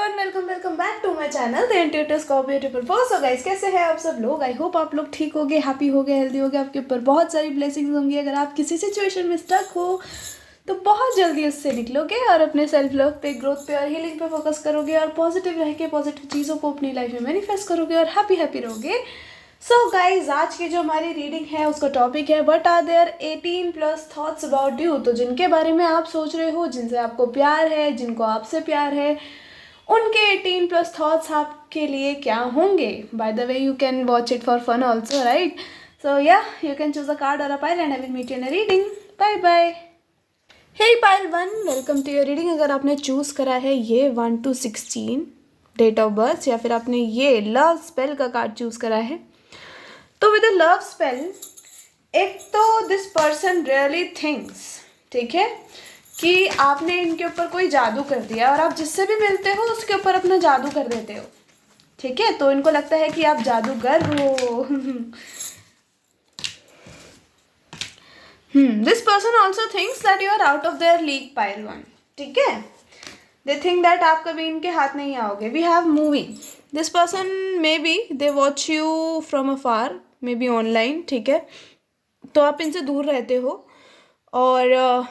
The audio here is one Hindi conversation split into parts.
Everyone, welcome back to my channel the intuitive beautiful force. So guys, कैसे हैं आप सब लोग? आई होप आप लोग ठीक होगे, हैप्पी होगे, हेल्दी होगे। आपके ऊपर बहुत सारी ब्लेसिंग्स होंगी। अगर आप किसी सिचुएशन में स्टक हो तो बहुत जल्दी उससे निकलोगे और अपने सेल्फ लव पे, ग्रोथ पे और हीलिंग पे फोकस करोगे और पॉजिटिव रह के पॉजिटिव चीज़ों को अपनी लाइफ में मैनिफेस्ट करोगे और हैप्पी रहोगे। सो गाइज, आज की जो हमारी रीडिंग है उसका टॉपिक है what are their 18+ thoughts about you. तो जिनके बारे में आप सोच रहे हो, जिनसे आपको प्यार है, जिनको आपसे प्यार है, उनके 18+ थॉट्स आपके लिए क्या होंगे। By the way, you can watch it for fun also, right? So yeah, you can choose a card or a pile and I will meet you in a reading. Bye bye. Hey pile 1, welcome to your reading. अगर आपने चूज़ करा है ये 1 to 16 डेट ऑफ बर्थ, या फिर आपने ये लव स्पेल का कार्ड चूज़ करा है, तो विद अ लव स्पेल, एक तो दिस पर्सन रियली थिंक्स, ठीक है, कि आपने इनके ऊपर कोई जादू कर दिया और आप जिससे भी मिलते हो उसके ऊपर अपना जादू कर देते हो, ठीक है? तो इनको लगता है कि आप जादूगर हो। This person also thinks that you are out of their league, pile 1, ठीक है? दे थिंक दैट आप कभी इनके हाथ नहीं आओगे। We have moving. This person maybe they watch you from afar, maybe online, ठीक है? तो आप इनसे दूर रहते हो और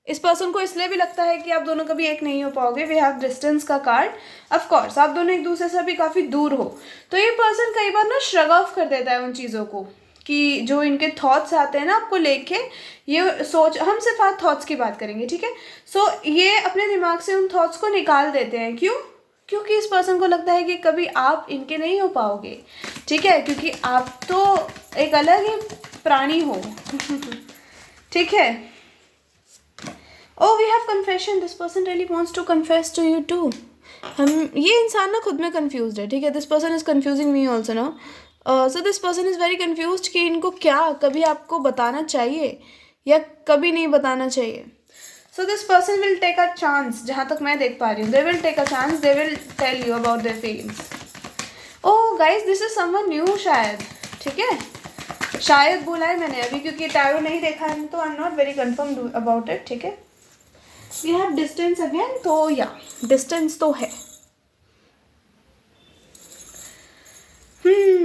इस पर्सन को इसलिए भी लगता है कि आप दोनों कभी एक नहीं हो पाओगे। वी हैव डिस्टेंस का कार्ड। ऑफ कोर्स आप दोनों एक दूसरे से भी काफ़ी दूर हो, तो ये पर्सन कई बार ना श्रग ऑफ कर देता है उन चीज़ों को, कि जो इनके थॉट्स आते हैं ना आपको लेके, ये सोच, हम सिर्फ आज थॉट्स की बात करेंगे, ठीक है? सो ये अपने दिमाग से उन थॉट्स को निकाल देते हैं। क्यों? क्योंकि इस पर्सन को लगता है कि कभी आप इनके नहीं हो पाओगे, ठीक है? क्योंकि आप तो एक अलग ही प्राणी हो। ठीक है? Oh, we have confession. This person really wants to confess to you too. ये इंसान ना खुद में confused है, ठीक है? This person is confusing me also now. So this person is very confused कि इनको क्या कभी आपको बताना चाहिए या कभी नहीं बताना चाहिए. So this person will take a chance, जहाँ तक मैं देख पा रही हूँ. They will take a chance. They will tell you about their feelings. Oh guys, this is someone new शायद, ठीक है? शायद बोला है मैंने अभी, क्योंकि टैरो नहीं देखा है तो I'm not very confirmed about it, ठीक है? We have distance again, तो या distance तो है.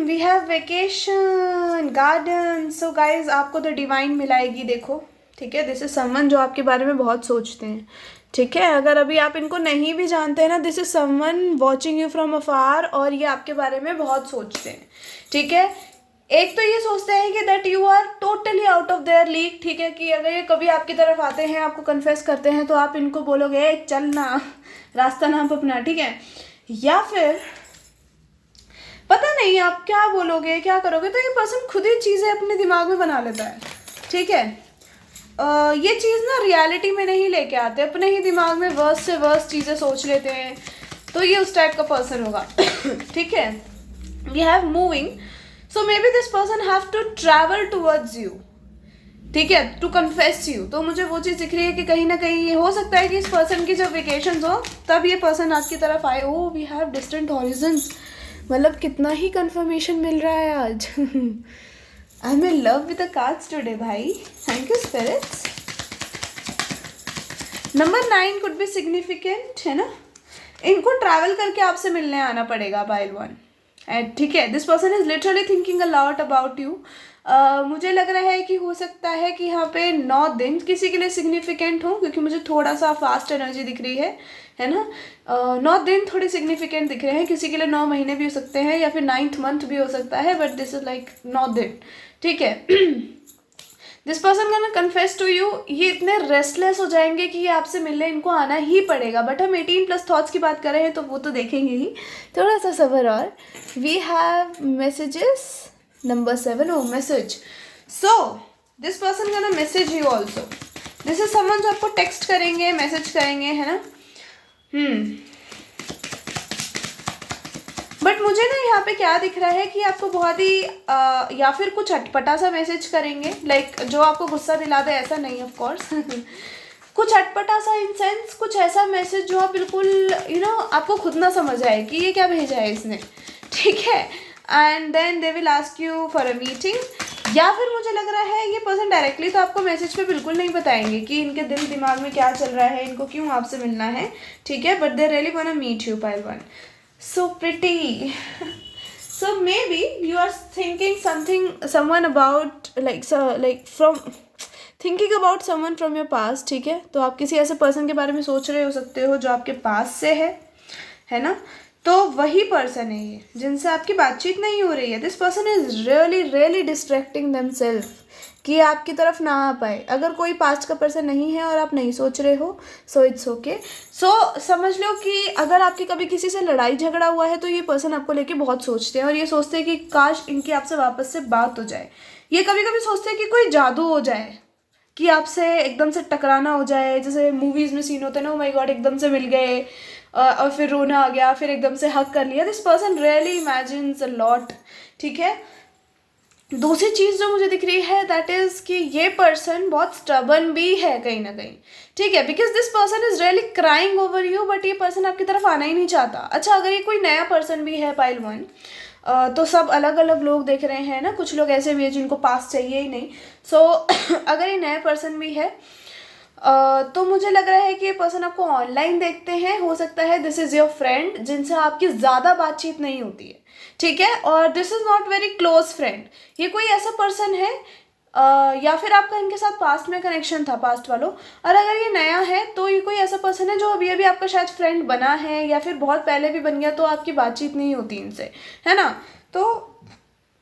We have vacation, garden. So guys, आपको तो डिवाइन मिलाएगी, देखो, ठीक है? दिस इज समवन जो आपके बारे में बहुत सोचते हैं, ठीक है? अगर अभी आप इनको नहीं भी जानते हैं ना, this is someone watching you from afar और ये आपके बारे में बहुत सोचते हैं, ठीक है? एक तो ये सोचते हैं कि that you are totally out of their league, ठीक है? कि अगर ये कभी आपकी तरफ आते हैं, आपको कन्फेस करते हैं, तो आप इनको बोलोगे चल ना, रास्ता नाप अपना, ठीक है? या फिर पता नहीं आप क्या बोलोगे, क्या करोगे, तो ये पर्सन खुद ही चीज़ें अपने दिमाग में बना लेता है, ठीक है? ये चीज़ ना रियलिटी में नहीं लेके आते, अपने ही दिमाग में वर्स्ट से वर्स्ट चीज़ें सोच लेते हैं, तो ये उस टाइप का पर्सन होगा। ठीक है? We have moving, so maybe this person have to travel towards you, ठीक है, टू कन्फेस यू। तो मुझे वो चीज़ दिख रही है कि कहीं ना कहीं ये हो सकता है कि इस पर्सन की जब वेकेशन हो तब ये पर्सन आपकी तरफ आए। Oh, we have distant horizons, मतलब कितना ही कंफर्मेशन मिल रहा है आज। I am in love with the cards today भाई, thank you spirits. Number 9 could be significant, है ना? इनको ट्रैवल करके आपसे मिलने आना पड़ेगा, पाइल 1, ठीक है? This person is literally thinking a lot about you. मुझे लग रहा है कि हो सकता है कि यहाँ पे 9 दिन किसी के लिए सिग्निफिकेंट हो, क्योंकि मुझे थोड़ा सा फास्ट एनर्जी दिख रही है ना? 9 दिन थोड़े सिग्निफिकेंट दिख रहे हैं, किसी के लिए 9 महीने भी हो सकते हैं या फिर 9th मंथ भी हो सकता है, बट दिस इज लाइक 9 दिन, ठीक है? दिस पर्सन का ना कन्फेस टू यू, ये इतने रेस्टलेस हो जाएंगे कि ये आपसे मिलने इनको आना ही पड़ेगा। बट हम 18+ थॉट्स की बात कर रहे हैं तो वो तो देखेंगे ही, थोड़ा सा सब्र और। We have messages, number 7, o message. So this person का ना message you also, this is someone जो आपको टेक्स्ट करेंगे, मैसेज करेंगे, है ना? बट मुझे ना यहाँ पे क्या दिख रहा है कि आपको बहुत ही या फिर कुछ अटपटा सा मैसेज करेंगे, लाइक जो आपको गुस्सा दिला दे, ऐसा नहीं ऑफ कोर्स। कुछ अटपटा सा इन सेंस, कुछ ऐसा मैसेज जो आप बिल्कुल आपको खुद ना समझ आए कि ये क्या भेजा है इसने, ठीक है? And then they will ask you for a meeting या फिर मुझे लग रहा है ये पर्सन डायरेक्टली तो आपको मैसेज पे बिल्कुल नहीं बताएंगे कि इनके दिल दिमाग में क्या चल रहा है, इनको क्यों आपसे मिलना है, ठीक है, but they really want to meet you pile one. So pretty. So maybe you are thinking someone about thinking about someone from your past, ठीक है. तो आप किसी ऐसे पर्सन के बारे में सोच रहे हो सकते हो जो आपके पास से है ना. तो वही पर्सन है ये जिनसे आपकी बातचीत नहीं हो रही है. This person is really really distracting themselves कि आपकी तरफ ना आ पाए. अगर कोई पास्ट का पर्सन नहीं है और आप नहीं सोच रहे हो, सो इट्स ओके. सो समझ लो कि अगर आपकी कभी किसी से लड़ाई झगड़ा हुआ है तो ये पर्सन आपको लेके बहुत सोचते हैं और ये सोचते हैं कि काश इनकी आपसे वापस से बात हो जाए. ये कभी कभी सोचते हैं कि कोई जादू हो जाए, कि आपसे एकदम से टकराना हो जाए. जैसे मूवीज़ में सीन होते हैं ना, ओ माय गॉड एकदम से मिल गए और फिर रोना आ गया, फिर एकदम से हक कर लिया. This person really imagines a lot, ठीक है. दूसरी चीज़ जो मुझे दिख रही है दैट इज़ कि ये पर्सन बहुत स्टबर्न भी है कहीं ना कहीं, ठीक है. Because this person is really crying over you, but ये पर्सन आपकी तरफ आना ही नहीं चाहता. अच्छा, अगर ये कोई नया पर्सन भी है पाइल वन, तो सब अलग अलग लोग देख रहे हैं ना. कुछ लोग ऐसे भी हैं जिनको पास चाहिए ही नहीं. सो अगर ये नया पर्सन भी है तो मुझे लग रहा है कि ये पर्सन आपको ऑनलाइन देखते हैं. हो सकता है दिस इज़ योर फ्रेंड जिनसे आपकी ज़्यादा बातचीत नहीं होती है, ठीक है. और this is not very close friend. ये कोई ऐसा पर्सन है या फिर आपका इनके साथ पास्ट में कनेक्शन था, पास्ट वालों. और अगर ये नया है तो ये कोई ऐसा पर्सन है जो अभी अभी आपका शायद फ्रेंड बना है या फिर बहुत पहले भी बन गया, तो आपकी बातचीत नहीं होती इनसे, है ना. तो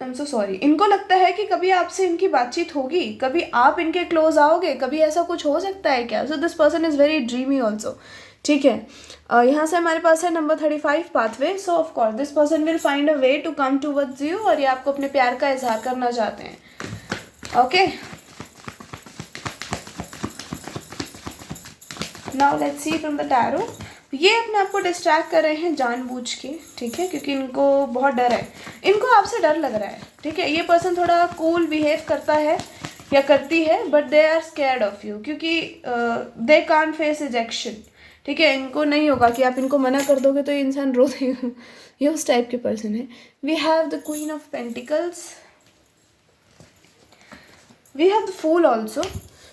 आई एम सो सॉरी. इनको लगता है कि कभी आपसे इनकी बातचीत होगी, कभी आप इनके क्लोज आओगे, कभी ऐसा कुछ हो सकता है क्या. So this person is very dreamy also, ठीक है. यहाँ से हमारे पास है number 35 pathway. So of course this person will find a way to come towards you, और ये आपको अपने प्यार का इजहार करना चाहते हैं. Okay, now let's see from the tarot. ये अपने आप को डिस्ट्रैक्ट कर रहे हैं जानबूझ के, ठीक है, क्योंकि इनको बहुत डर है. इनको आपसे डर लग रहा है, ठीक है. ये पर्सन थोड़ा कूल बिहेव करता है या करती है, but they are scared of you, क्योंकि दे कांट फेस रिजेक्शन, ठीक है. इनको नहीं होगा कि आप इनको मना कर दोगे तो ये इंसान रो देगा. ये उस टाइप के पर्सन है. We have the queen of pentacles, we have the fool also.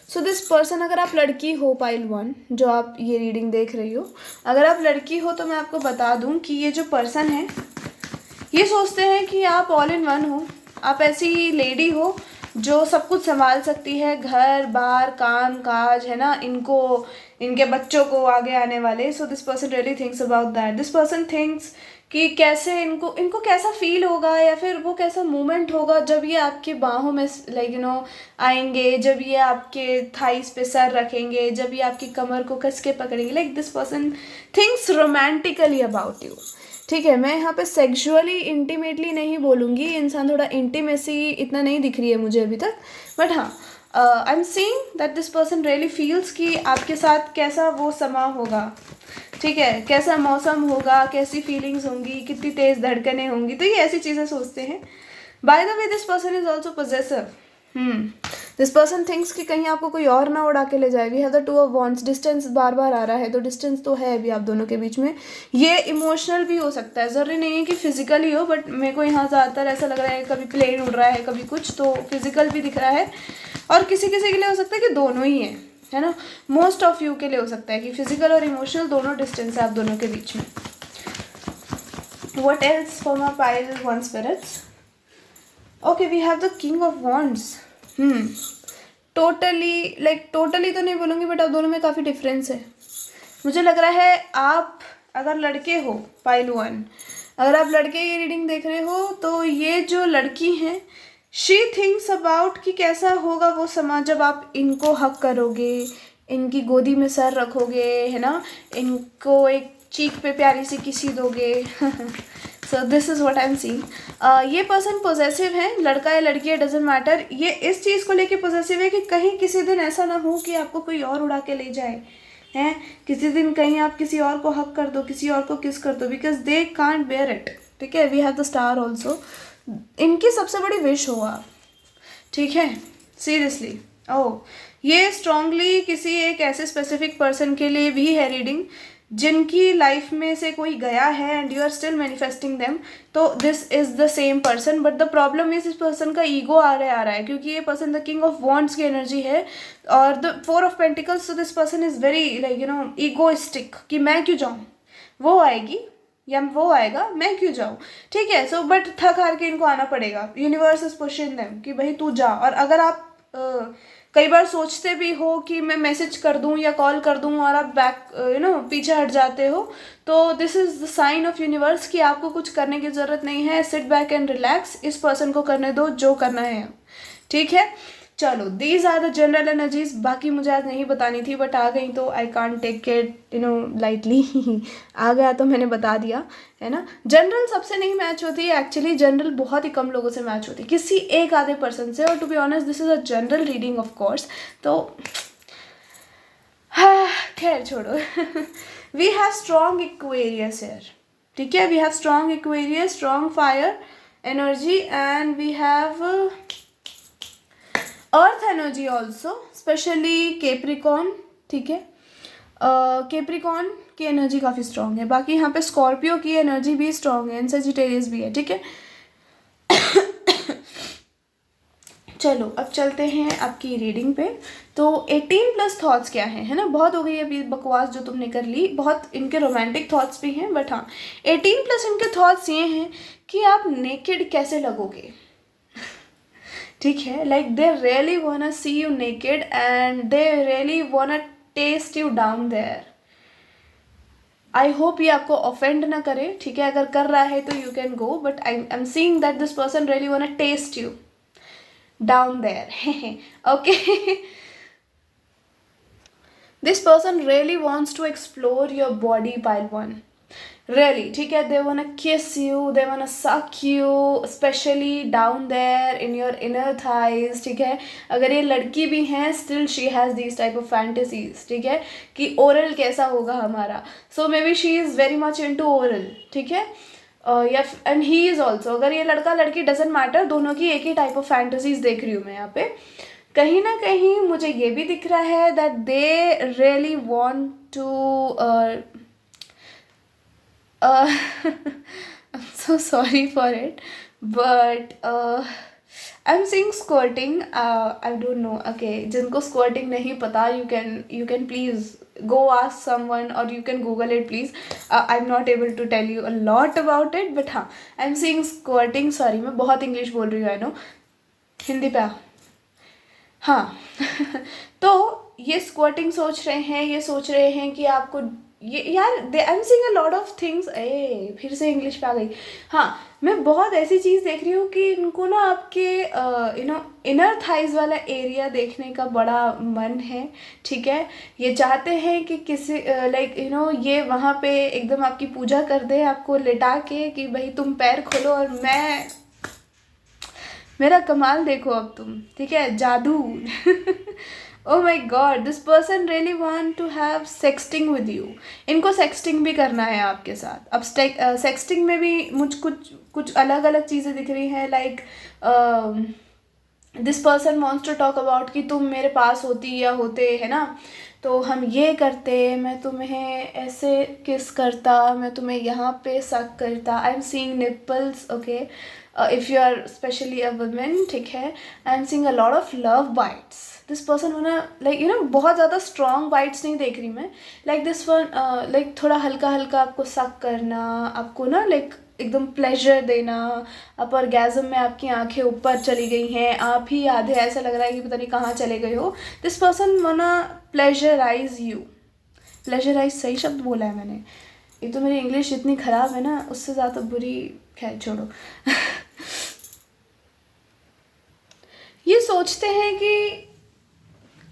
So this person, अगर आप लड़की हो पाइल वन जो आप ये रीडिंग देख रही हो, अगर आप लड़की हो तो मैं आपको बता दूं कि ये जो पर्सन है ये सोचते हैं कि आप ऑल इन वन हो. आप ऐसी लेडी हो जो सब कुछ संभाल सकती है, घर बार काम काज, है ना, इनको, इनके बच्चों को, आगे आने वाले. सो this person really thinks about that. This person thinks कि कैसे इनको कैसा फील होगा या फिर वो कैसा मोमेंट होगा जब ये आपके बाहों में आएंगे, जब ये आपके थाइस पे सर रखेंगे, जब ये आपकी कमर को कस के पकड़ेंगे. Like this person thinks romantically about you, ठीक है. मैं यहाँ पे सेक्सुअली इंटीमेटली नहीं बोलूँगी, इंसान थोड़ा इंटीमेसी इतना नहीं दिख रही है मुझे अभी तक, बट हाँ, आई am seeing that this person really feels कि आपके साथ कैसा वो समा होगा, ठीक है, कैसा मौसम होगा, कैसी फीलिंग्स होंगी, कितनी तेज़ धड़कनें होंगी. तो ये ऐसी चीज़ें सोचते हैं. Bye the way this person is also possessive. This person thinks कि कहीं आपको कोई और ना उड़ा के ले जाए. We have the two of wands. Distance बार बार आ रहा है, तो डिस्टेंस तो है अभी आप दोनों के बीच में. ये इमोशनल भी हो सकता है, ज़रूरी नहीं है कि फिजिकल ही हो, बट मेरे को यहाँ ज़्यादातर ऐसा लग रहा है कभी प्लेन उड़ रहा है, कभी कुछ, तो फिजिकल भी दिख रहा है. और किसी किसी के लिए हो सकता है कि दोनों ही है ना. मोस्ट ऑफ यू के लिए हो सकता है कि फिजिकल और इमोशनल दोनों डिस्टेंस है आप दोनों के बीच में. What else for my pile one spirits. Okay, we have the king of wands. Totally तो नहीं बोलूँगी, बट आप दोनों में काफ़ी डिफरेंस है. मुझे लग रहा है आप अगर लड़के हो पाइल वन, अगर आप लड़के ये रीडिंग देख रहे हो, तो ये जो लड़की हैं शी थिंक्स अबाउट कि कैसा होगा वो समा जब आप इनको हक करोगे, इनकी गोदी में सर रखोगे, है ना, इनको एक चीक पे प्यारी सी किसी दोगे. So this is what I am seeing. ये पर्सन पॉजेसिव है, लड़का या लड़की है, डजेंट मैटर. ये इस चीज़ को लेके पॉजेसिव है कि कहीं किसी दिन ऐसा ना हो कि आपको कोई और उड़ा के ले जाए, हैं, किसी दिन कहीं आप किसी और को हक कर दो, किसी और को किस कर दो, because they can't bear it, ठीक है. We have the star also. इनकी सबसे बड़ी विश हो आप, ठीक है, सीरियसली. ओह, ये स्ट्रांगली किसी एक ऐसे स्पेसिफिक पर्सन के लिए भी है रीडिंग जिनकी लाइफ में से कोई गया है and you are still manifesting them, तो this is the same person, but the problem is इस पर्सन का ईगो आ रहा है क्योंकि ये person the king of wands की एनर्जी है और the 4 of pentacles, so this person is very like egoistic कि मैं क्यों जाऊँ, वो आएगी या वो आएगा, मैं क्यों जाऊँ, ठीक है। सो बट थक हार के इनको आना पड़ेगा, यूनिवर्स इज पुशिंग देम कि भाई तू जा। और अगर आप कई बार सोचते भी हो कि मैं मैसेज कर दूं या कॉल कर दूं और आप बैक पीछे हट जाते हो, तो this is the sign of universe कि आपको कुछ करने की ज़रूरत नहीं है, सिट बैक एंड रिलैक्स, इस पर्सन को करने दो जो करना है, ठीक है। चलो, these are the general energies, बाकी मुझे आज नहीं बतानी थी बट आ गई तो I can't take it lightly आ गया तो मैंने बता दिया, है ना। जनरल सबसे नहीं मैच होती है एक्चुअली, जनरल बहुत ही कम लोगों से मैच होती है, किसी एक आधे पर्सन से, और to be honest this is a general reading of course, तो खैर छोड़ो we have strong Aquarius here, ठीक है, we have strong Aquarius, strong fire energy and we have earth energy also, specially Capricorn, ठीक है। केप्रिकॉन की एनर्जी काफ़ी स्ट्रॉन्ग है, बाकी यहाँ पे स्कॉर्पियो की एनर्जी भी स्ट्रॉन्ग है एंड सेजिटेरियस भी है, ठीक है। चलो अब चलते हैं आपकी रीडिंग पे। तो 18+ थॉट्स क्या है ना, बहुत हो गई अभी बकवास जो तुमने कर ली, बहुत इनके रोमांटिक थॉट्स भी हैं, बट हाँ 18+ इनके थॉट्स ये हैं कि आप नेकेड कैसे लगोगे, ठीक है। Like they really wanna see you naked and they really wanna taste you down there. I hope ये आपको ऑफेंड ना करे, ठीक है, अगर कर रहा है तो you can go, but I am seeing that this person really wanna taste you down there, okay. This person really wants to explore your body pile 1, really, ठीक है, they wanna kiss you, they wanna suck you, especially down there in your inner thighs, ठीक है। अगर ये लड़की भी हैं still she has these type of fantasies, ठीक है, कि oral कैसा होगा हमारा, so maybe she is very much into oral, ठीक है। या एंड ही इज़ ऑल्सो, अगर ये लड़का लड़की डजेंट मैटर, दोनों की एक ही टाइप ऑफ फैंटेसीज देख रही हूँ मैं यहाँ पे। कहीं ना कहीं मुझे ये भी दिख रहा है that they really want to I'm so sorry for it, but I'm seeing squirting. I don't know. Okay, जिनको squirting नहीं पता, you can please go ask someone or you can Google it, please. I'm not able to tell you a lot about it, but हाँ, I'm seeing squirting. Sorry, मैं बहुत इंग्लिश बोल रही हूँ, I know. हिंदी पे हाँ तो ये स्क्वाटिंग सोच रहे हैं, ये सोच रहे हैं कि आपको ये यार आई am seeing a lot of things, फिर से इंग्लिश पे आ गई। हाँ, मैं बहुत ऐसी चीज़ देख रही हूँ कि इनको ना आपके इनर थाइज वाला एरिया देखने का बड़ा मन है, ठीक है। ये चाहते हैं कि किसी लाइक ये वहाँ पे एकदम आपकी पूजा कर दे, आपको लेटा के कि भाई तुम पैर खोलो और मैं मेरा कमाल देखो अब तुम, ठीक है, जादू oh my God, this person really want to have sexting with you. इनको सेक्सटिंग भी करना है आपके साथ। अब सेक्सटिंग में भी मुझ कुछ अलग अलग चीज़ें दिख रही हैं, like this person wants to talk about कि तुम मेरे पास होती या होते, है ना, तो हम ये करते, मैं तुम्हें ऐसे किस करता, मैं तुम्हें यहाँ पे सक करता। I am seeing nipples, okay, if you are specially a women, ठीक है। I am seeing a lot of love bites. This person wanna like बहुत ज़्यादा स्ट्रॉन्ग बाइट्स नहीं देख रही मैं, लाइक दिस वन लाइक थोड़ा हल्का हल्का आपको सक करना, आपको ना लाइक एकदम प्लेजर देना, आप ऑर्गेज़म में आपकी आंखें ऊपर चली गई हैं, आप ही आधे ऐसा लग रहा है कि पता नहीं कहाँ चले गए हो। दिस पर्सन वाना प्लेजराइज यू। प्लेजराइज सही शब्द बोला है मैंने, ये तो मेरी इंग्लिश इतनी ख़राब है ना, उससे ज़्यादा बुरी, खैर छोड़ो ये सोचते हैं कि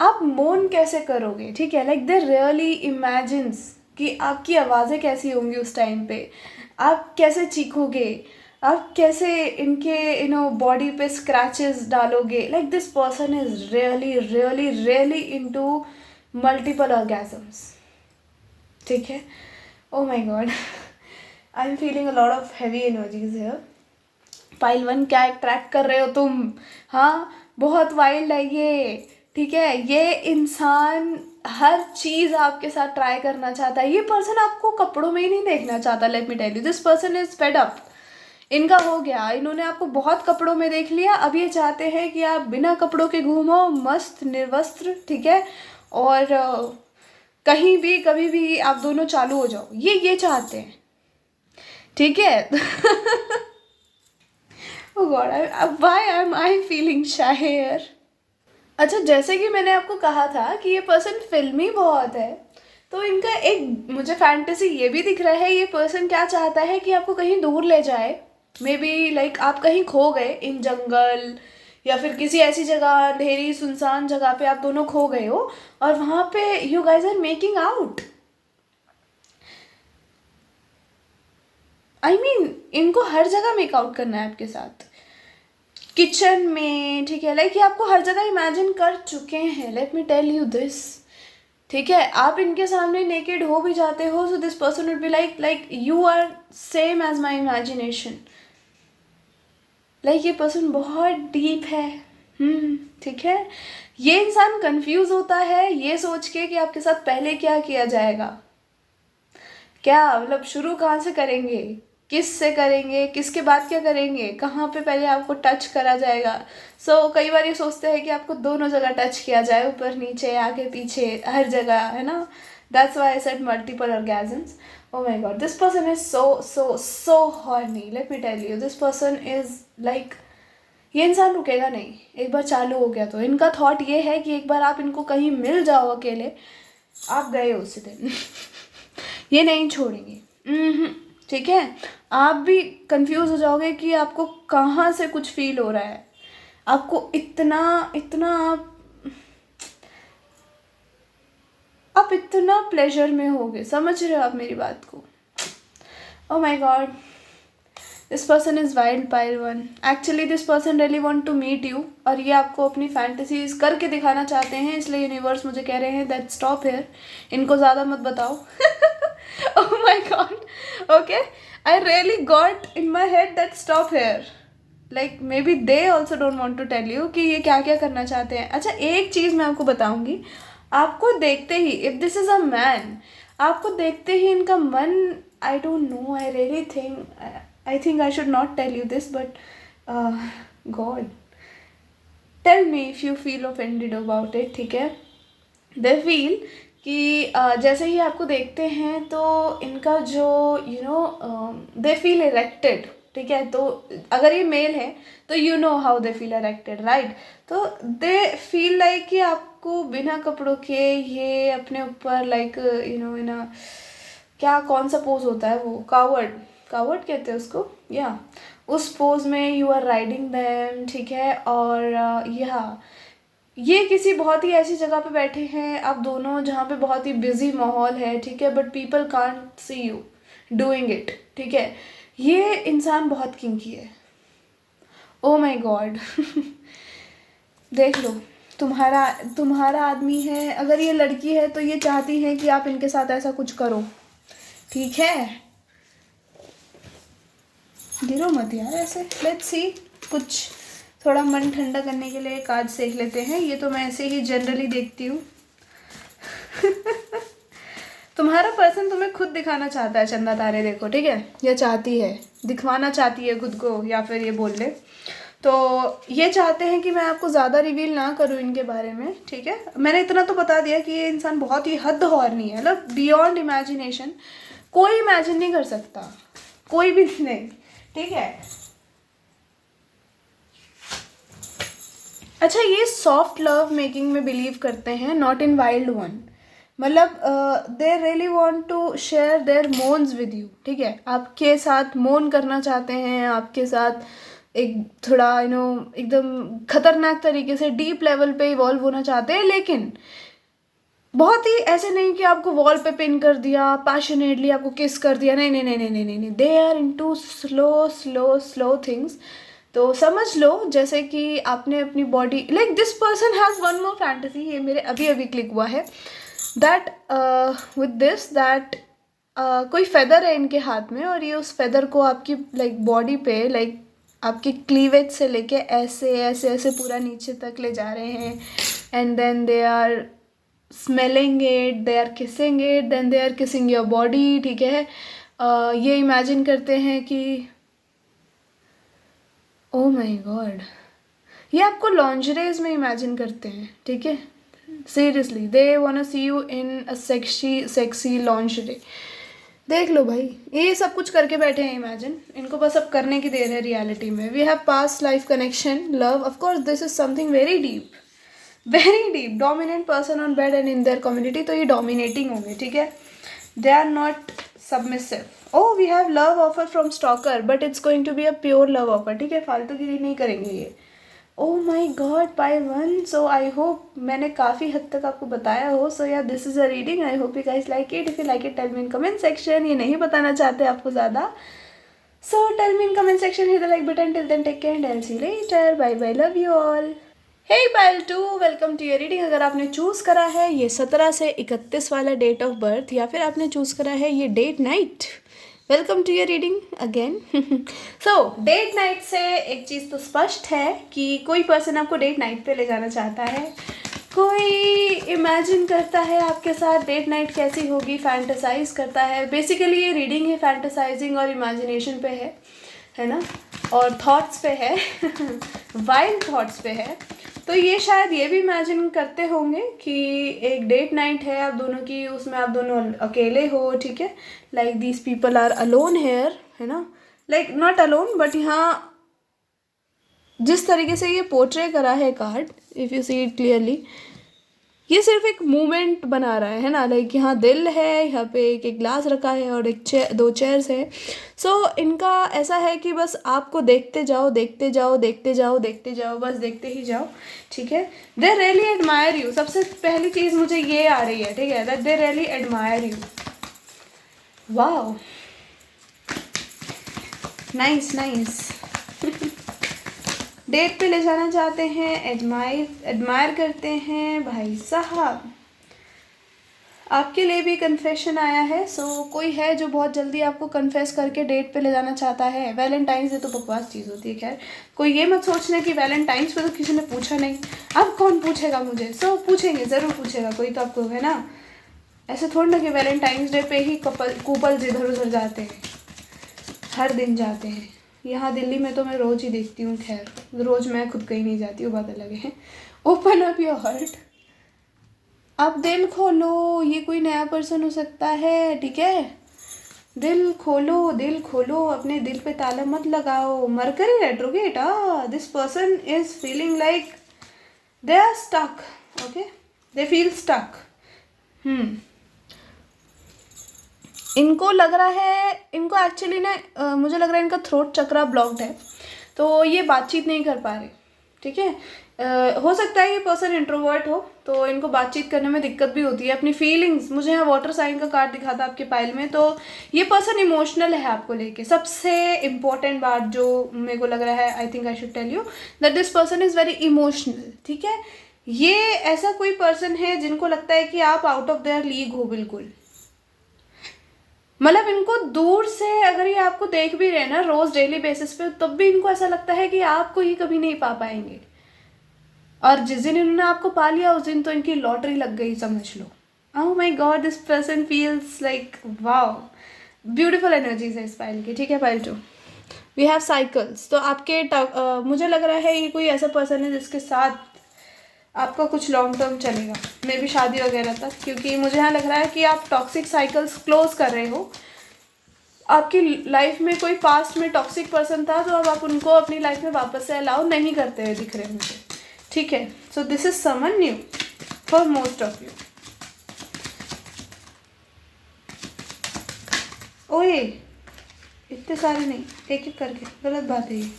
आप मोन कैसे करोगे, ठीक है, लाइक दे रियली इमेजिन्स कि आपकी आवाज़ें कैसी होंगी उस टाइम पे, आप कैसे चीखोगे, आप कैसे इनके बॉडी पे स्क्रैचेस डालोगे। Like this person is really really really into multiple orgasms, ठीक है। Oh my God, I am feeling a lot of heavy energies here. Pile 1 क्या अट्रैक्ट कर रहे हो तुम, हाँ बहुत वाइल्ड है ये, ठीक है। ये इंसान हर चीज़ आपके साथ ट्राई करना चाहता है। ये पर्सन आपको कपड़ों में ही नहीं देखना चाहता। Let me tell you, this person is fed up. इनका हो गया, इन्होंने आपको बहुत कपड़ों में देख लिया, अब ये चाहते हैं कि आप बिना कपड़ों के घूमो, मस्त निर्वस्त्र, ठीक है, और कहीं भी कभी भी आप दोनों चालू हो जाओ, ये चाहते हैं, ठीक है। Oh God, why am I feeling shy here. अच्छा, जैसे कि मैंने आपको कहा था कि ये पर्सन फिल्मी बहुत है, तो इनका एक मुझे फैंटेसी ये भी दिख रहा है, ये पर्सन क्या चाहता है कि आपको कहीं दूर ले जाए। मे बी लाइक आप कहीं खो गए इन जंगल, या फिर किसी ऐसी जगह, अंधेरी सुनसान जगह पे आप दोनों खो गए हो, और वहाँ पे you guys are making out. I mean इनको हर जगह मेकआउट करना है आपके साथ, किचन में, ठीक है, लाइक ये आपको हर जगह इमेजिन कर चुके हैं। Let me tell you this, ठीक है। आप इनके सामने नेकेड हो भी जाते हो, so this person would be like you are same as my imagination. Like ये पर्सन बहुत डीप है, ठीक है। ये इंसान कंफ्यूज होता है ये सोच के कि आपके साथ पहले क्या किया जाएगा, क्या मतलब शुरू कहाँ से करेंगे, किस से करेंगे, किसके बाद क्या करेंगे, कहाँ पे पहले आपको टच करा जाएगा। कई बार ये सोचते हैं कि आपको दोनों जगह टच किया जाए, ऊपर नीचे आगे पीछे हर जगह, है ना। That's why I said multiple orgasms. Oh my god, this person is so horny. Let me tell you, this person is like, ये इंसान रुकेगा नहीं, एक बार चालू हो गया तो। इनका थॉट ये है कि एक बार आप इनको कहीं मिल जाओ अकेले, आप गए उसी दिन। ये नहीं छोड़ेंगे, ठीक है। आप भी कंफ्यूज हो जाओगे कि आपको कहाँ से कुछ फील हो रहा है, आपको इतना इतना आप इतना प्लेजर में होगे, समझ रहे हो आप मेरी बात को। Oh my God, this person is wild pile one. Actually this person really want to meet you, और ये आपको अपनी फैंटेसीज करके दिखाना चाहते हैं, इसलिए यूनिवर्स मुझे कह रहे हैं दैट स्टॉप हियर, इनको ज़्यादा मत बताओ। Oh my God, okay, I really got in my head that stop here. Like maybe they also don't want to tell you कि ये क्या क्या करना चाहते हैं। अच्छा, एक चीज़ मैं आपको बताऊंगी, आपको देखते ही, if this is a man, आपको देखते ही इनका मन, I don't know, I really think I should not tell you this, but God tell me if you feel offended about it, ठीक है। दे फील कि जैसे ही आपको देखते हैं तो इनका जो दे फील इरेक्टेड, ठीक है। तो अगर ये मेल है तो you know how they feel erected, right. तो दे फील लाइक कि आपको बिना कपड़ों के ये अपने ऊपर लाइक इन क्या, कौन सा पोज होता है वो, कावर्ड कहते हैं उसको, या उस पोज में यू आर राइडिंग देम, ठीक है। और ये किसी बहुत ही ऐसी जगह पे बैठे हैं आप दोनों जहाँ पे बहुत ही बिजी माहौल है, ठीक है, but people can't see you doing it, ठीक है। ये इंसान बहुत किंकी है। Oh my God. देख लो, तुम्हारा आदमी है, अगर ये लड़की है तो ये चाहती है कि आप इनके साथ ऐसा कुछ करो, ठीक है। गिरो मत यार ऐसे। लेट्स सी, कुछ थोड़ा मन ठंडा करने के लिए कार्ड सेक लेते हैं। ये तो मैं ऐसे ही जनरली देखती हूँ। तुम्हारा पर्सन तुम्हें खुद दिखाना चाहता है, चंदा तारे देखो, ठीक है, या चाहती है, दिखवाना चाहती है खुद को, या फिर ये बोल ले। तो ये चाहते हैं कि मैं आपको ज़्यादा रिवील ना करूँ इनके बारे में, ठीक है। मैंने इतना तो बता दिया कि ये इंसान बहुत ही हद हॉर्नी है, मतलब बियॉन्ड इमेजिनेशन, कोई इमेजिन नहीं कर सकता, कोई भी नहीं, ठीक है। अच्छा, ये सॉफ्ट लव मेकिंग में बिलीव करते हैं, नॉट इन वाइल्ड वन। मतलब they really want to share their moans with you, ठीक है। आपके साथ मोन करना चाहते हैं, आपके साथ एक थोड़ा एकदम खतरनाक तरीके से डीप लेवल पे इवॉल्व होना चाहते हैं, लेकिन बहुत ही ऐसे नहीं कि आपको वॉल पे पिन कर दिया, पैशनेटली आपको किस कर दिया, नहीं नहीं नहीं नहीं नहीं नहीं, they are into slow things. तो समझ लो जैसे कि आपने अपनी body, like this person has one more fantasy, ये मेरे अभी अभी क्लिक हुआ है, दैट विद दिस दैट कोई फेदर है इनके हाथ में, और ये उस फेदर को आपकी लाइक बॉडी पे, लाइक आपकी क्लीवेज से लेके ऐसे ऐसे ऐसे पूरा नीचे तक ले जा रहे हैं, and then they are smelling it, they are kissing it, then they are kissing your body, ठीक है। ये इमेजिन करते हैं कि ओ माय गॉड, ये आपको लॉन्जरेज में इमेजिन करते हैं, ठीक है। Seriously they wanna see you in a sexy lingerie. देख लो भाई, ये सब कुछ करके बैठे हैं इमेजिन, इनको बस अब करने की देर है रियलिटी में। We have past life connection, love, of course this is something very deep, very deep. Dominant person on bed and in their community, तो ये डोमिनेटिंग होंगे, ठीक है। They are not submissive. Oh we have love offer from stalker, but it's going to be a pure love offer, ठीक है, फालतू की नहीं करेंगे ये। Oh my God, pile 1। So I hope मैंने काफ़ी हद तक आपको बताया हो। सो या this is a reading, I hope you guys like it. If you like it tell me in comment section. ये नहीं बताना चाहते आपको ज़्यादा, so tell me in comment section, hit the like button. Till then take care and I see you later, bye bye, love you all. Hey pile 2, welcome to your reading. अगर आपने चूज़ करा है ये 17 से 31 वाला डेट ऑफ बर्थ, या फिर आपने चूज़ करा है ये date night, welcome to your reading again. So date night से एक चीज़ तो स्पष्ट है कि कोई पर्सन आपको डेट नाइट पे ले जाना चाहता है। कोई इमेजिन करता है आपके साथ डेट नाइट कैसी होगी, फैंटेसाइज करता है। बेसिकली ये रीडिंग है फैंटेसाइजिंग और इमेजिनेशन पे है ना, और थॉट्स पे है, वाइल्ड थॉट्स पे है। तो ये शायद ये भी इमेजिन करते होंगे कि एक डेट नाइट है आप दोनों की, उसमें आप दोनों अकेले हो, ठीक है। Like these people are alone here, है ना, लाइक नॉट अलोन, बट यहाँ जिस तरीके से ये पोर्ट्रे करा है card, if you see it clearly, ये सिर्फ एक मूवमेंट बना रहा है ना। लाइक यहाँ दिल है, यहाँ पे एक ग्लास रखा है और एक दो चेयर्स है। सो इनका ऐसा है कि बस आपको देखते जाओ, देखते जाओ, देखते जाओ, देखते जाओ, बस देखते ही जाओ, ठीक है। दे रियली एडमायर यू, सबसे पहली चीज़ मुझे ये आ रही है, ठीक है, that they really admire you. Wow, nice nice. Date पे ले जाना चाहते हैं, एडमायर करते हैं भाई साहब। आपके लिए भी कन्फेशन आया है। सो कोई है जो बहुत जल्दी आपको कन्फेस करके डेट पे ले जाना चाहता है। वैलेंटाइंस डे तो बकवास चीज़ होती है, खैर कोई ये मत सोचना कि वैलेंटाइंस पे तो किसी ने पूछा नहीं, अब कौन पूछेगा मुझे। सो पूछेंगे, ज़रूर पूछेगा कोई तो आपको, है ना। ऐसे थोड़ी ना कि वैलेंटाइंस डे पे ही कपल्स इधर उधर जाते हैं, हर दिन जाते हैं। यहाँ दिल्ली में तो मैं रोज़ ही देखती हूँ, खैर रोज़ मैं खुद कहीं नहीं जाती हूँ, बात अलग है। ओपन अप योर हार्ट, आप दिल खोलो, ये कोई नया पर्सन हो सकता है, ठीक है। दिल खोलो, दिल खोलो, अपने दिल पे ताला मत लगाओ। Mercury retrograde, this person is feeling like they are stuck, okay, they feel stuck. इनको लग रहा है, इनको एक्चुअली ना मुझे लग रहा है इनका थ्रोट चक्रा ब्लॉक्ड है, तो ये बातचीत नहीं कर पा रहे, ठीक है। हो सकता है ये पर्सन इंट्रोवर्ट हो, तो इनको बातचीत करने में दिक्कत भी होती है। अपनी फीलिंग्स, मुझे यहाँ वाटर साइन का कार्ड दिखा था आपके पाइल में, तो ये पर्सन इमोशनल है आपको लेके। सबसे इम्पोर्टेंट बात जो मेरे को लग रहा है, I think I should tell you that this person is very emotional, ठीक है। ये ऐसा कोई पर्सन है जिनको लगता है कि आप आउट ऑफ देयर लीग हो, बिल्कुल। मतलब इनको दूर से अगर ये आपको देख भी रहे ना रोज़ डेली बेसिस पे, तब भी इनको ऐसा लगता है कि आपको ही कभी नहीं पा पाएंगे। और जिस दिन इन्होंने आपको पा लिया उस दिन तो इनकी लॉटरी लग गई, समझ लो। Oh my God, this person feels like wow, beautiful energies है इस पाइल की, ठीक है। Pile 2, we have cycles. तो आपके मुझे लग रहा है ये कोई ऐसा पर्सन है जिसके साथ आपका कुछ लॉन्ग टर्म चलेगा, मे भी शादी वगैरह तक, क्योंकि मुझे यहाँ लग रहा है कि आप टॉक्सिक साइकिल्स क्लोज कर रहे हो। आपकी लाइफ में कोई पास्ट में टॉक्सिक पर्सन था, तो अब आप उनको अपनी लाइफ में वापस से अलाउ नहीं करते हुए दिख रहे मुझे, ठीक है। So this is someone new for most of you. ओए, इतने सारे नहीं, एक एक करके, गलत बात है ये।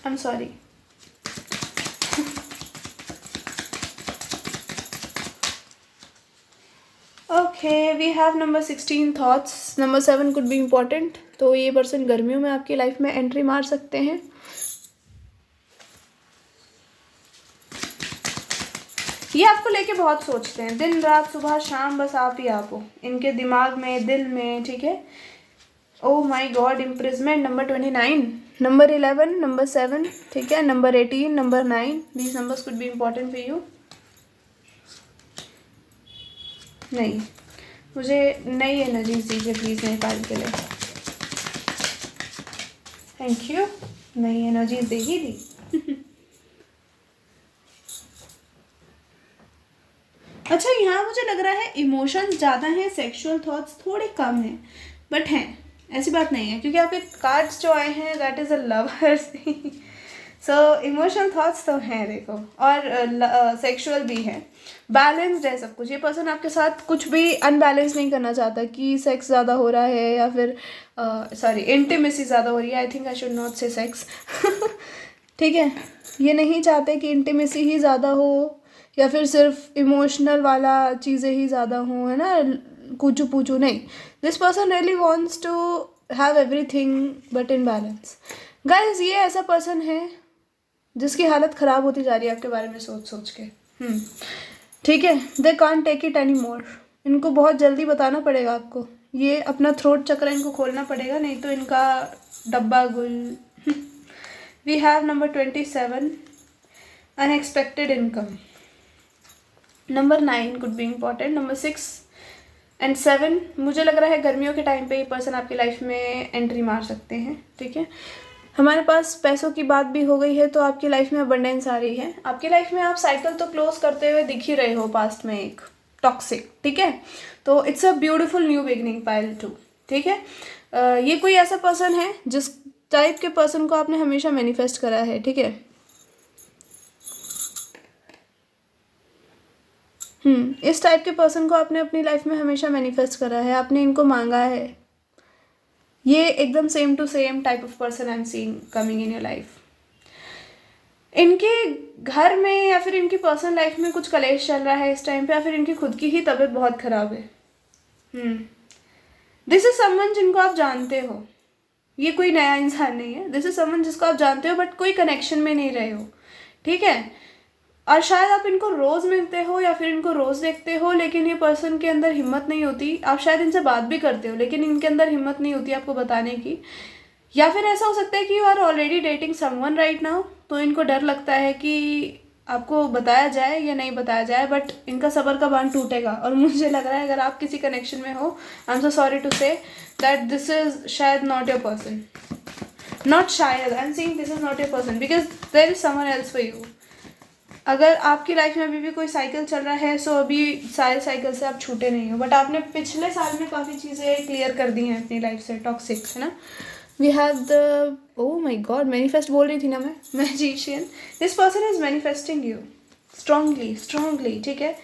I'm sorry. Okay, we have number 16 thoughts. Number 7 could be important. तो ये पर्सन गर्मियों में आपकी लाइफ में एंट्री मार सकते हैं। ये आपको लेके बहुत सोचते हैं, दिन रात सुबह शाम, बस आप ही आप हो इनके दिमाग में, दिल में, ठीक है। ओह my God, imprisonment number 29, number 11, number 7, ठीक है, number 18, number 9, these numbers could be important for you. नहीं, मुझे नई एनर्जीज दीजिए प्लीज़ मेरे पाल के लिए। थैंक यू, नई एनर्जीज दे ही दी। अच्छा, यहाँ मुझे लग रहा है इमोशंस ज़्यादा हैं, सेक्सुअल थॉट्स थोड़े कम हैं, बट हैं, ऐसी बात नहीं है, क्योंकि आपके कार्ड्स जो आए हैं that is a lovers. So emotional thoughts तो हैं देखो, और सेक्सुअल भी है, बैलेंस्ड है सब कुछ। ये पर्सन आपके साथ कुछ भी अनबैलेंस नहीं करना चाहता कि सेक्स ज़्यादा हो रहा है या फिर सॉरी इंटीमेसी ज़्यादा हो रही है। I think I should not से सेक्स। ठीक है, ये नहीं चाहते कि इंटीमेसी ही ज़्यादा हो या फिर सिर्फ इमोशनल वाला चीज़ें ही ज़्यादा हों, है ना, कुचू पूचू नहीं। This person really wants to have everything but in balance. Guys, ये ऐसा पर्सन है जिसकी हालत ख़राब होती जा रही है आपके बारे में सोच सोच के। ठीक है, they can't take it any more. इनको बहुत जल्दी बताना पड़ेगा आपको, ये अपना थ्रोट चक्र इनको खोलना पड़ेगा, नहीं तो इनका डब्बा गुल। We have number 27, unexpected income. Number 9 could be important, number 6 and 7, मुझे लग रहा है गर्मियों के टाइम पे ये पर्सन आपकी लाइफ में एंट्री मार सकते हैं। ठीक है, हमारे पास पैसों की बात भी हो गई है, तो आपकी लाइफ में अबंडेंस आ रही है। आपकी लाइफ में आप साइकिल तो क्लोज करते हुए दिख ही रहे हो पास्ट में, एक टॉक्सिक। ठीक है, तो it's a beautiful new beginning pile 2। ठीक है, ये कोई ऐसा पर्सन है जिस टाइप के पर्सन को आपने हमेशा मैनिफेस्ट करा है। ठीक है, इस टाइप के पर्सन को आपने अपनी लाइफ में हमेशा मैनिफेस्ट करा है, आपने इनको मांगा है। ये एकदम same to same type of person I am seeing coming in your life. इनके घर में या फिर इनकी पर्सनल लाइफ में कुछ कलेश चल रहा है इस टाइम पे, या फिर इनकी खुद की ही तबीयत बहुत खराब है। दिस इज समवन जिनको आप जानते हो, ये कोई नया इंसान नहीं है। दिस इज समवन जिसको आप जानते हो बट कोई कनेक्शन में नहीं रहे हो। ठीक है, और शायद आप इनको रोज़ मिलते हो या फिर इनको रोज़ देखते हो, लेकिन ये पर्सन के अंदर हिम्मत नहीं होती। आप शायद इनसे बात भी करते हो लेकिन इनके अंदर हिम्मत नहीं होती आपको बताने की। या फिर ऐसा हो सकता है कि you are already dating someone right now, तो इनको डर लगता है कि आपको बताया जाए या नहीं बताया जाए, बट इनका सब्र का बांध टूटेगा। और मुझे लग रहा है अगर आप किसी कनेक्शन में हो, I am so sorry to say that this is शायद नॉट योर पर्सन। नॉट शायद, I am saying this is not your person because there is someone else for you. अगर आपकी लाइफ में अभी भी कोई साइकिल चल रहा है, सो अभी सारे साइकिल से आप छूटे नहीं हो, बट आपने पिछले साल में काफ़ी चीज़ें क्लियर कर दी हैं अपनी लाइफ से, टॉक्सिक, है ना। We have the, oh my God, manifest बोल रही थी ना मैं, magician. This person is manifesting you strongly. ठीक है,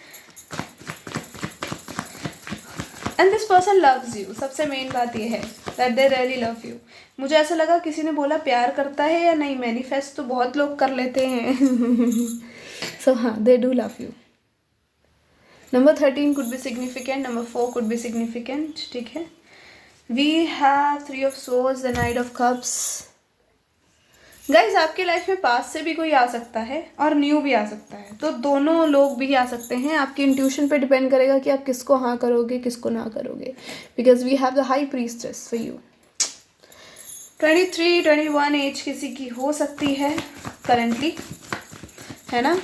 and this person loves you. सबसे मेन बात ये है that they really love you. मुझे ऐसा लगा किसी ने बोला प्यार करता है या नहीं, मैनिफेस्ट तो बहुत लोग कर लेते हैं। सो हाँ, they do love you. Number 13 could be significant, number 4 could be significant. ठीक है, we have 3 of swords, the knight of cups. Guys, आपके लाइफ में पास से भी कोई आ सकता है और न्यू भी आ सकता है, तो दोनों लोग भी आ सकते हैं। आपकी इंट्यूशन पे डिपेंड करेगा कि आप किसको हाँ करोगे किसको ना करोगे, because we have the high priestess for you. 23-21 age किसी की हो सकती है करेंटली, है ना,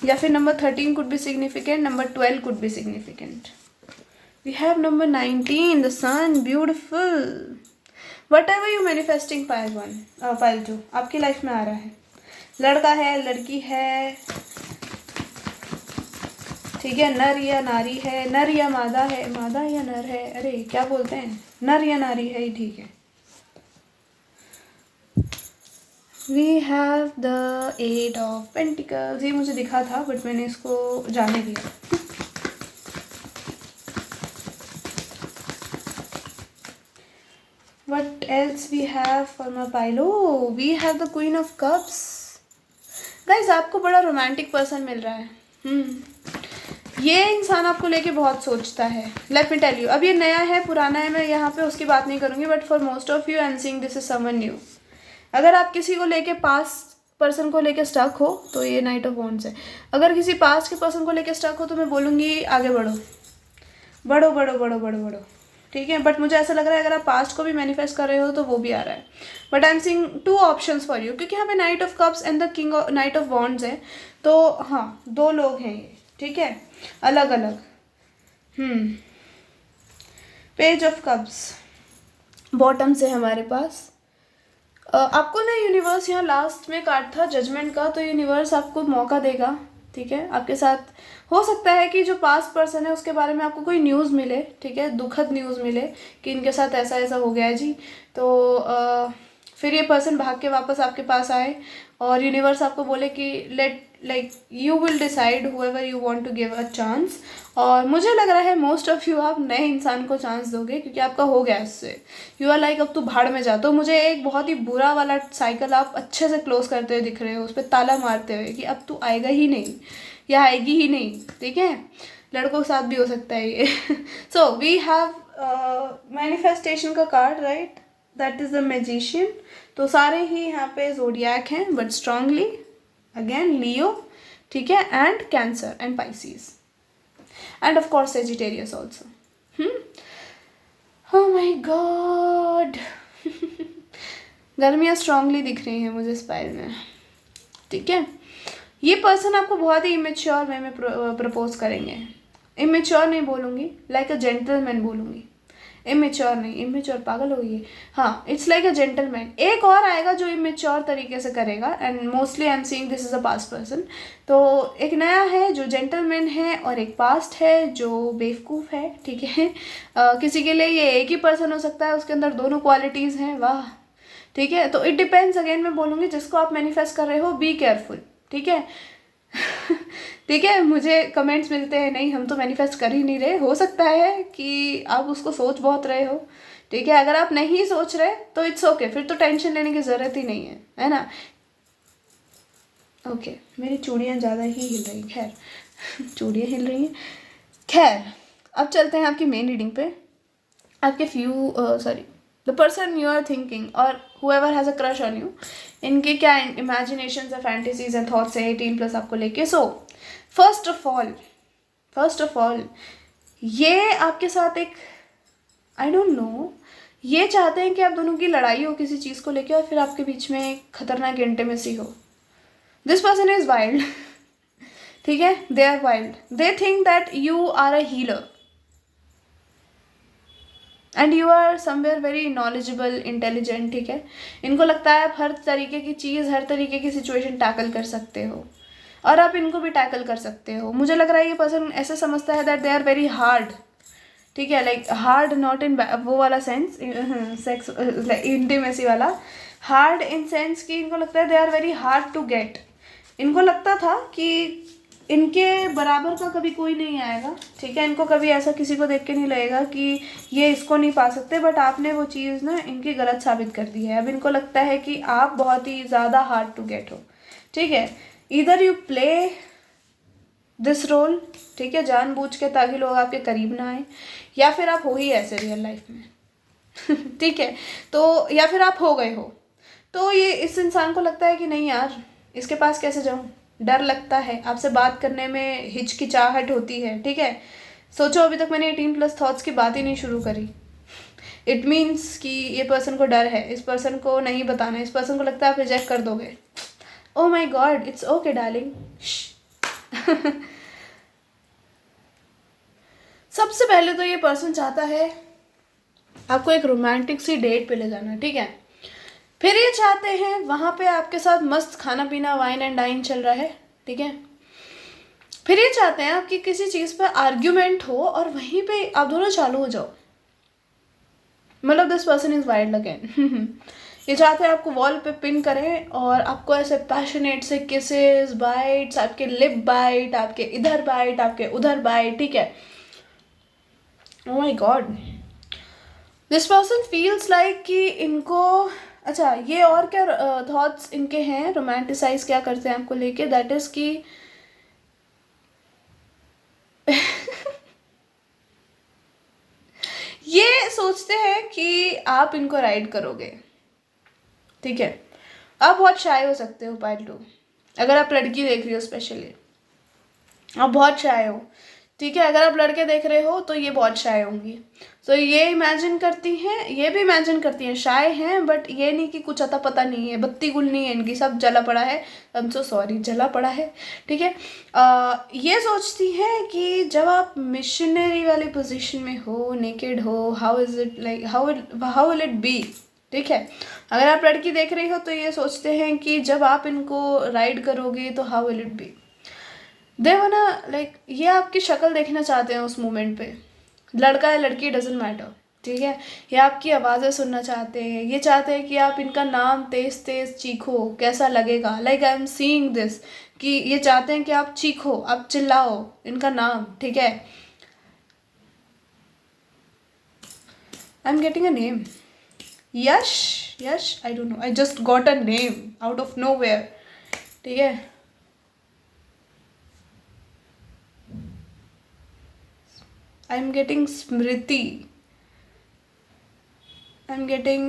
या फिर number 13 could be significant, number 12 could be significant. We have number 19, the sun, beautiful. Whatever you manifesting pile 1, pile 2 आपकी लाइफ में आ रहा है, लड़का है लड़की है, ठीक है, नर या नारी है, नर या मादा है, मादा या नर है, अरे क्या बोलते हैं, नर या नारी है, ठीक है। We have the 8 of pentacles. ये मुझे दिखा था बट मैंने इसको जाने दिया। What else we have for my pile? Oh, we have the Queen of Cups. Guys, आपको बड़ा रोमांटिक पर्सन मिल रहा है। ये इंसान आपको लेके बहुत सोचता है। लेट मी टेल यू, अब ये नया है पुराना है, मैं यहाँ पे उसकी बात नहीं करूँगी, but for most of you I am seeing this is someone new. अगर आप किसी को लेके पास्ट पर्सन को लेके स्टक हो तो ये नाइट ऑफ वॉन्ड्स है। अगर किसी पास्ट के पर्सन को लेके स्टक हो तो मैं बोलूँगी आगे बढ़ो बढ़ो बढ़ो बढ़ो बढ़ो बढ़ो। ठीक है, बट मुझे ऐसा लग रहा है अगर आप पास्ट को भी मैनिफेस्ट कर रहे हो तो वो भी आ रहा है, but I am seeing 2 options for you, क्योंकि यहाँ पे night of cups and the king night of wands है, तो हाँ 2 लोग हैं ये, ठीक है, अलग अलग। पेज ऑफ कप्स बॉटम से हमारे पास आपको ना यूनिवर्स यहाँ लास्ट में कार्ड था जजमेंट का, तो यूनिवर्स आपको मौका देगा, ठीक है, आपके साथ हो सकता है कि जो पास्ट पर्सन है उसके बारे में आपको कोई न्यूज़ मिले, ठीक है, दुखद न्यूज़ मिले कि इनके साथ ऐसा ऐसा हो गया है जी, तो फिर ये पर्सन भाग के वापस आपके पास आए और यूनिवर्स आपको बोले कि let like you will decide whoever you want to give a chance, और मुझे लग रहा है मोस्ट ऑफ यू आप नए इंसान को चांस दोगे क्योंकि आपका हो गया इससे, यू आर लाइक अब तू भाड़ में जा। तो मुझे एक बहुत ही बुरा वाला साइकिल आप अच्छे से क्लोज करते हुए दिख रहे हो, उस पर ताला मारते हुए कि अब तू आएगा ही नहीं या आएगी ही नहीं, ठीक है, लड़कों के साथ भी हो सकता है ये। सो वी हैव मैनिफेस्टेशन का card, right, that is the magician. तो सारे ही यहाँ पे जोडियक हैं बट स्ट्रांगली अगेन लियो, ठीक है, and cancer and Pisces end of course Sagittarius also. Oh my God, गर्मियाँ स्ट्रांगली दिख रही हैं मुझे इस पाइल में, ठीक है। ये पर्सन आपको बहुत ही इमेच्योर वे में प्रपोज करेंगे, इमेच्योर नहीं बोलूँगी, लाइक अ जेंटलमैन बोलूँगी, इमेच्योर नहीं, इमेच्योर पागल हो गई, हाँ, इट्स लाइक अ जेंटलमैन। एक और आएगा जो इमेच्योर तरीके से करेगा and mostly I am seeing this is a past person. तो एक नया है जो जेंटलमैन है और एक पास्ट है जो बेवकूफ़ है, ठीक है। किसी के लिए ये एक ही पर्सन हो सकता है, उसके अंदर दोनों क्वालिटीज़ हैं, वाह, ठीक है। तो इट डिपेंड्स, अगेन मैं बोलूँगी जिसको आप मैनिफेस्ट कर रहे हो बी केयरफुल, ठीक है। ठीक है, मुझे कमेंट्स मिलते हैं नहीं हम तो मैनिफेस्ट कर ही नहीं रहे, हो सकता है कि आप उसको सोच बहुत रहे हो, ठीक है। अगर आप नहीं सोच रहे तो इट्स ओके, फिर तो टेंशन लेने की ज़रूरत ही नहीं है ना। ओके, मेरी चूड़ियाँ ज़्यादा ही हिल रही, खैर चूड़ियाँ हिल रही हैं, खैर अब चलते हैं आपकी मेन रीडिंग पे। आपके the person you are thinking और whoever has a crush on you, इनके क्या इमेजिनेशंस है, फैंटेसीज एंड थॉट्स है 18+ आपको लेके। सो फर्स्ट ऑफ ऑल ये आपके साथ एक आई डोंट नो, ये चाहते हैं कि आप दोनों की लड़ाई हो किसी चीज़ को लेके और फिर आपके बीच में एक खतरनाक इंटीमेसी हो। दिस पर्सन इज वाइल्ड, ठीक है, they are wild, they think that you are a healer and you are somewhere very knowledgeable intelligent, ठीक है। इनको लगता है आप हर तरीके की चीज़, हर तरीके की सिचुएशन टैकल कर सकते हो और आप इनको भी टैकल कर सकते हो। मुझे लग रहा है ये पर्सन ऐसे समझता है that they are very hard, ठीक है, लाइक हार्ड नॉट इन वो वाला सेंस, सेक्स इंटीमेसी वाला, हार्ड इन सेंस कि इनको लगता है they are very hard to get. इनको लगता था कि इनके बराबर का कभी कोई नहीं आएगा, ठीक है, इनको कभी ऐसा किसी को देख के नहीं लगेगा कि ये इसको नहीं पा सकते, बट आपने वो चीज़ ना इनकी गलत साबित कर दी है। अब इनको लगता है कि आप बहुत ही ज़्यादा हार्ड टू गेट हो, ठीक है। इधर यू प्ले दिस रोल, ठीक है, जानबूझ के ताकि लोग आपके करीब ना आए, या फिर आप हो ही ऐसे रियल लाइफ में ठीक है, तो या फिर आप हो गए हो। तो ये इस इंसान को लगता है कि नहीं यार इसके पास कैसे जाऊँ, डर लगता है, आपसे बात करने में हिचकिचाहट होती है, ठीक है। सोचो अभी तक मैंने 18+ थॉट्स की बात ही नहीं शुरू करी, इट मीन्स कि ये पर्सन को डर है, इस पर्सन को नहीं बताना, इस पर्सन को लगता है आप रिजेक्ट कर दोगे। ओह my God, it's okay darling. सबसे पहले तो ये पर्सन चाहता है आपको एक रोमांटिक सी डेट पे ले जाना, ठीक है। फिर ये चाहते हैं वहाँ पे आपके साथ मस्त खाना पीना, वाइन एंड डाइन चल रहा है, ठीक है। फिर ये चाहते हैं आपकी किसी चीज़ पे आर्ग्यूमेंट हो और वहीं पे आप दोनों चालू हो जाओ, मतलब this person is wild again. ये चाहते हैं आपको वॉल पे पिन करें और आपको ऐसे पैशनेट से किसेस, बाइट्स, आपके लिप बाइट, आपके इधर बाइट, आपके उधर बाइट, ठीक है। ओह my God, this person feels like कि इनको, अच्छा ये और क्या थॉट्स इनके हैं, रोमांटिसाइज क्या करते हैं आपको लेके, दैट इज कि ये सोचते हैं कि आप इनको राइड करोगे, ठीक है। आप बहुत शाय हो सकते हो पाइल 2, अगर आप लड़की देख रही हो स्पेशली, आप बहुत शाय हो, ठीक है। अगर आप लड़के देख रहे हो तो ये बहुत शाय होंगी। तो ये इमेजिन करती हैं, ये भी इमेजिन करती हैं, शाय हैं, बट ये नहीं कि कुछ अता पता नहीं है, बत्ती गुल नहीं है इनकी, सब जला पड़ा है। आई एम सो सॉरी, जला पड़ा है। ठीक है। ये सोचती हैं कि जब आप मिशनरी वाली पोजीशन में हो, नेकेड हो, how is it like, how will it be. ठीक है। अगर आप लड़की देख रही हो तो ये सोचते हैं कि जब आप इनको राइड करोगे तो हाउ विल इट बी। दे वाना लाइक, ये आपकी शक्ल देखना चाहते हैं उस मोमेंट पे, लड़का है लड़की डजेंट मैटर। ठीक है। ये आपकी आवाज़ें सुनना चाहते हैं, ये चाहते हैं कि आप इनका नाम तेज तेज चीखो, कैसा लगेगा, like I am seeing this, कि ये चाहते हैं कि आप चीखो, आप चिल्लाओ इनका नाम। ठीक है। I am getting a name, yes, yes, I don't know, I just got a name out of nowhere. ठीक है। I'm getting Smriti. I'm getting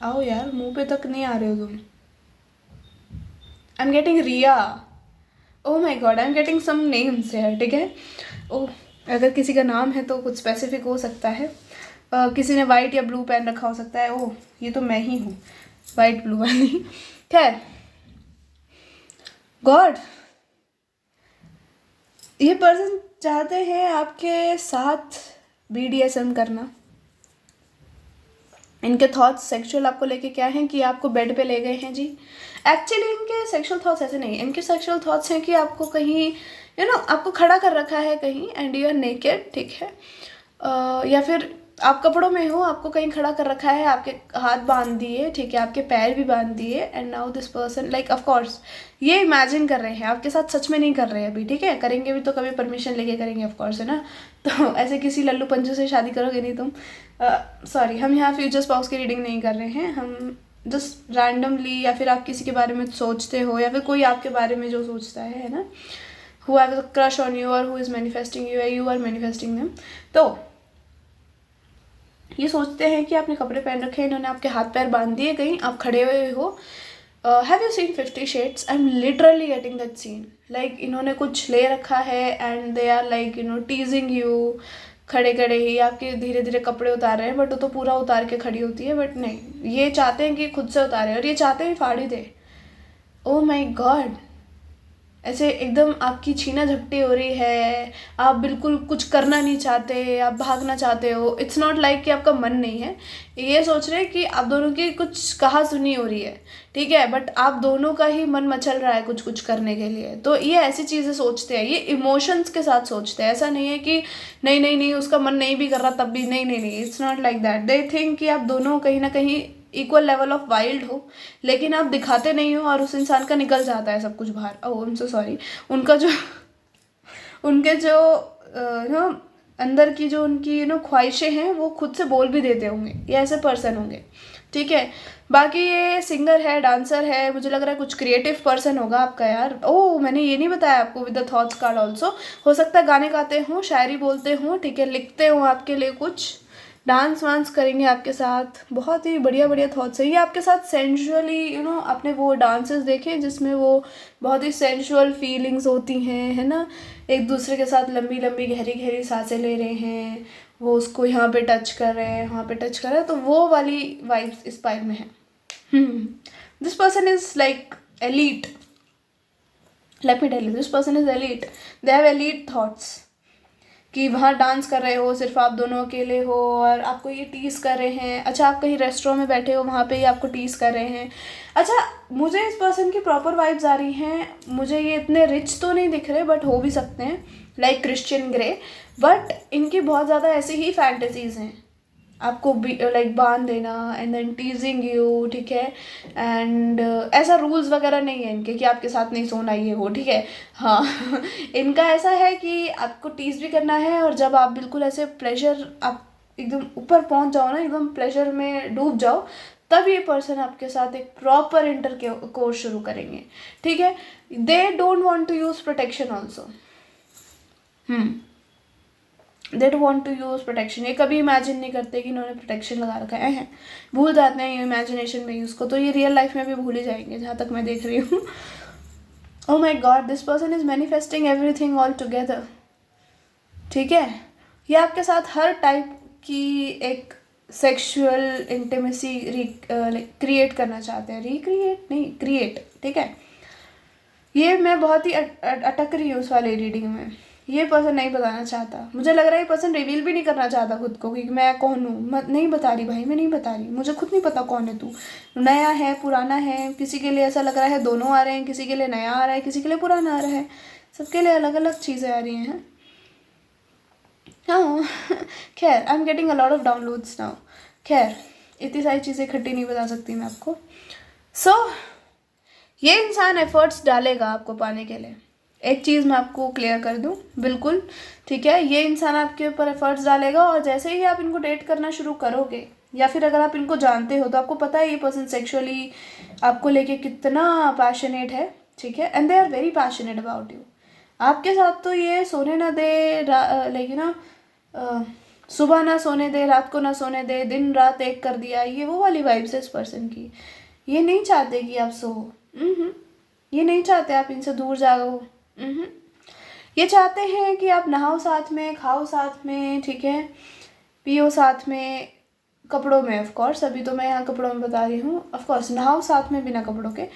आओ यार, मुंह पे तक नहीं आ रहे हो तुम। I'm getting Riya. Oh my god, I'm getting some names here. ठीक है। ओह, अगर किसी का नाम है तो कुछ स्पेसिफिक हो सकता है। किसी ने वाइट या ब्लू पहन रखा हो सकता है। ओह, ये तो मैं ही हूँ, वाइट ब्लू वाली। खैर, गॉड, ये पर्सन चाहते हैं आपके साथ BDSM करना। इनके थॉट्स सेक्सुअल आपको लेके क्या हैं कि आपको बेड पे ले गए हैं जी। एक्चुअली इनके सेक्सुअल थॉट्स ऐसे नहीं, इनके सेक्सुअल थॉट्स हैं कि आपको कहीं आपको खड़ा कर रखा है कहीं एंड यू आर नेकेड। ठीक है। या फिर आप कपड़ों में हो, आपको कहीं खड़ा कर रखा है, आपके हाथ बांध दिए, ठीक है, आपके पैर भी बांध दिए, and now this person like, of course ये इमेजिन कर रहे हैं, आपके साथ सच में नहीं कर रहे हैं अभी। ठीक है। करेंगे भी तो कभी परमिशन लेके करेंगे, ऑफ कोर्स, है ना। तो ऐसे किसी लल्लू पंजू से शादी करोगे नहीं तुम। सॉरी, हम यहाँ फ्यूचर स्पाउस की रीडिंग नहीं कर रहे हैं, हम जस्ट रैंडमली, या फिर आप किसी के बारे में सोचते हो, या फिर कोई आपके बारे में जो सोचता है ना, who have a crush on you और who is manifesting you, you are manifesting them. तो ये सोचते हैं कि आपने कपड़े पहन रखे हैं, इन्होंने आपके हाथ पैर बांध दिए, कहीं आप खड़े हुए हो। Have you seen 50 Shades? I am literally getting that scene. Like इन्होंने कुछ ले रखा है and they are like teasing you, खड़े खड़े ही आपके धीरे धीरे कपड़े उतार रहे हैं, बट वो तो पूरा उतार के खड़ी होती है, बट नहीं, ये चाहते हैं कि खुद से उतारे, और ये चाहते हैं फाड़ी दे। ओ माई गॉड, ऐसे एकदम आपकी छीना झपटी हो रही है, आप बिल्कुल कुछ करना नहीं चाहते, आप भागना चाहते हो। इट्स नॉट लाइक कि आपका मन नहीं है, ये सोच रहे हैं कि आप दोनों की कुछ कहा सुनी हो रही है। ठीक है। बट आप दोनों का ही मन मचल रहा है कुछ कुछ करने के लिए। तो ये ऐसी चीज़ें सोचते हैं, ये इमोशंस के साथ सोचते हैं। ऐसा नहीं है कि नहीं नहीं नहीं उसका मन नहीं भी कर रहा तब भी, नहीं नहीं नहीं, it's not like that. They think कि आप दोनों कहीं ना कहीं इक्वल लेवल ऑफ वाइल्ड हो, लेकिन आप दिखाते नहीं हो और उस इंसान का निकल जाता है सब कुछ बाहर। ओह आई एम सो सॉरी। उनका जो उनके जो नो अंदर की जो उनकी ख्वाहिशें हैं वो खुद से बोल भी देते होंगे, ये ऐसे पर्सन होंगे। ठीक है। बाकी ये सिंगर है, डांसर है, मुझे लग रहा है कुछ क्रिएटिव पर्सन होगा आपका यार। ओह, मैंने ये नहीं बताया आपको, with the thoughts card also हो सकता है गाने गाते हों, शायरी बोलते हों, ठीक है, लिखते हों आपके लिए कुछ, डांस वांस करेंगे आपके साथ, बहुत ही बढ़िया बढ़िया थॉट्स है ये आपके साथ। सेंशुअली आपने वो डांसेस देखे जिसमें वो बहुत ही सेंशुअल फीलिंग्स होती हैं, है ना, एक दूसरे के साथ लंबी लंबी गहरी गहरी सांसें ले रहे हैं, वो उसको यहाँ पे टच कर रहे हैं, वहाँ पे टच कर रहे हैं, तो वो वाली वाइब्स इस पाइल में है। This person is like elite, let me tell you, this person is elite, they have elite thoughts, कि वहाँ डांस कर रहे हो, सिर्फ आप दोनों अकेले हो और आपको ये टीज़ कर रहे हैं। अच्छा, आप कहीं रेस्टोरेंट में बैठे हो, वहाँ पे ही आपको टीज़ कर रहे हैं। अच्छा, मुझे इस पर्सन की प्रॉपर वाइब्स आ रही हैं, मुझे ये इतने रिच तो नहीं दिख रहे, बट हो भी सकते हैं, लाइक क्रिश्चियन ग्रे, बट इनकी बहुत ज़्यादा ऐसी ही फैंटेसीज़ हैं, आपको लाइक बांध देना एंड देन टीजिंग यू। ठीक है। एंड ऐसा रूल्स वगैरह नहीं है इनके कि आपके साथ नहीं सोना ये वो। ठीक है। हाँ इनका ऐसा है कि आपको टीज भी करना है, और जब आप बिल्कुल ऐसे प्लेजर, आप एकदम ऊपर पहुंच जाओ ना, एकदम प्लेजर में डूब जाओ, तब ये पर्सन आपके साथ एक प्रॉपर इंटर कोर्स शुरू करेंगे। ठीक है। They don't want to use protection also. They don't want to use protection, ये कभी इमेजिन नहीं करते कि इन्होंने प्रोटेक्शन लगा रखा है, भूल जाते हैं इमेजिनेशन में ही उसको, तो ये रियल लाइफ में भी भूल ही जाएंगे जहाँ तक मैं देख रही हूँ। Oh my God, this person is manifesting everything all together. ठीक है, ये आपके साथ हर टाइप की एक सेक्सुअल इंटीमेसी क्रिएट करना चाहते हैं। रिक्रिएट नहीं, क्रिएट। ठीक है, ये मैं बहुत ही अटक रही हूँ उस वाली रीडिंग में। ये पर्सन नहीं बताना चाहता, मुझे लग रहा है ये पर्सन रिवील भी नहीं करना चाहता खुद को कि मैं कौन हूँ। नहीं बता रही भाई, मैं नहीं बता रही, मुझे खुद नहीं पता कौन है तू। नया है, पुराना है, किसी के लिए ऐसा लग रहा है दोनों आ रहे हैं, किसी के लिए नया आ रहा है, किसी के लिए पुराना आ रहा है, सबके लिए अलग अलग चीज़ें आ रही हैं। हाँ खैर, आई am getting a lot of downloads now. खैर, इतनी सारी चीज़ें इकट्ठी नहीं बता सकती मैं आपको। सो ये इंसान एफर्ट्स डालेगा आपको पाने के लिए। एक चीज़ मैं आपको क्लियर कर दूं, बिल्कुल ठीक है, ये इंसान आपके ऊपर एफर्ट्स डालेगा, और जैसे ही आप इनको डेट करना शुरू करोगे, या फिर अगर आप इनको जानते हो, तो आपको पता है ये पर्सन सेक्सुअली आपको लेके कितना पैशनेट है। ठीक है, and they are very passionate about you. आपके साथ तो ये सोने ना दे, लेकिन ना सुबह ना सोने दे, रात को ना सोने दे, दिन रात एक कर दिया, ये वो वाली वाइब्स है इस पर्सन की। ये नहीं चाहते कि आप सो, ये नहीं चाहते आप इनसे दूर जाओ। ये चाहते हैं कि आप नहाओ साथ में, खाओ साथ में, ठीक है, पियो साथ में, कपड़ों में ऑफ कोर्स, अभी तो मैं यहाँ कपड़ों में बता रही हूँ, ऑफ कोर्स नहाओ साथ में बिना कपड़ों के